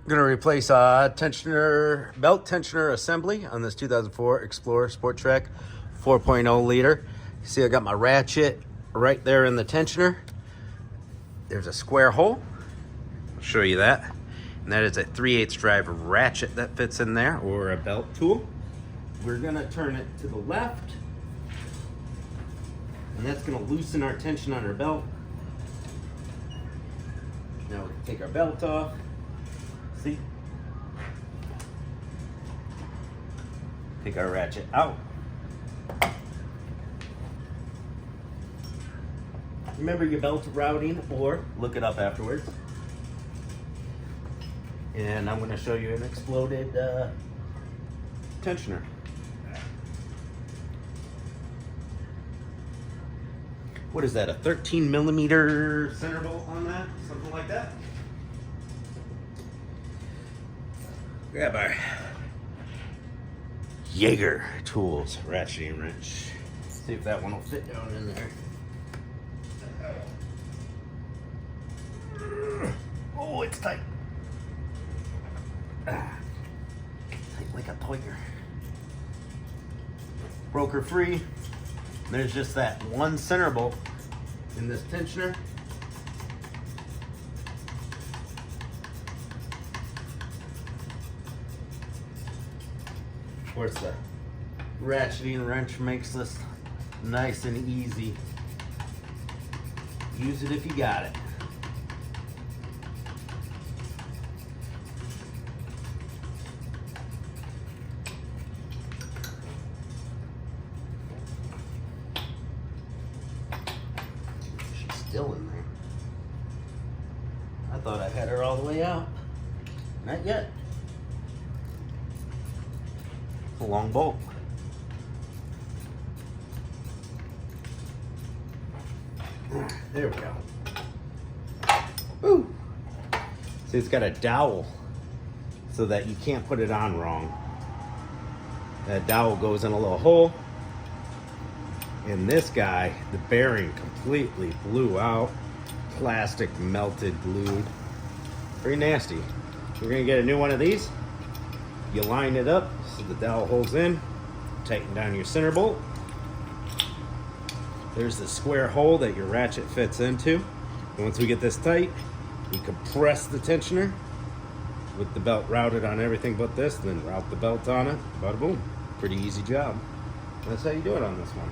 Gonna replace a belt tensioner assembly on this 2004 Explorer Sport Trac 4.0 liter. You see I got my ratchet right there in the tensioner. There's a square hole. I'll show you that. And that is a 3/8 drive ratchet that fits in there, or a belt tool. We're gonna turn it to the left, and that's gonna loosen our tension on our belt. Now we can take our belt off. See? Take our ratchet out. Remember your belt routing, or look it up afterwards. And I'm going to show you an exploded tensioner. What is that, a 13 millimeter center bolt on that? Something like that? Grab our Jaeger tools ratcheting wrench. See if that one will fit down in there. Oh, it's tight. Tight like a tiger. Broker free. There's just that one center bolt in this tensioner. Of course, the ratcheting wrench makes this nice and easy. Use it if you got it. She's still in there. I thought I had her all the way out. Not yet. It's a long bolt. There we go. Woo. See, it's got a dowel so that you can't put it on wrong. That dowel goes in a little hole. And this guy, the bearing completely blew out. Plastic melted, glued. Pretty nasty. We're gonna get a new one of these. You line it up so the dowel holds in. Tighten down your center bolt. There's the square hole that your ratchet fits into. And once we get this tight, we compress the tensioner with the belt routed on everything but this, then route the belt on it. Bada boom. Pretty easy job. That's how you do it on this one.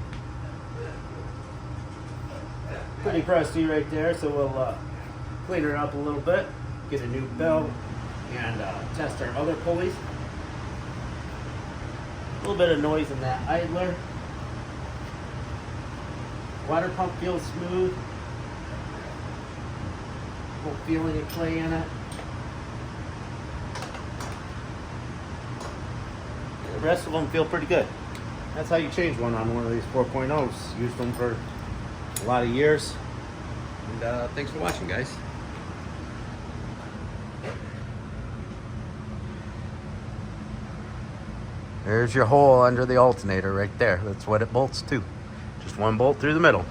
Pretty crusty right there, so we'll clean her up a little bit, get a new belt, and test our other pulleys. A little bit of noise in that idler. Water pump feels smooth. Won't feel any clay in it. The rest of them feel pretty good. That's how you change one on one of these 4.0s. Used them for a lot of years. And thanks for watching, guys. There's your hole under the alternator right there. That's what it bolts to. Just one bolt through the middle.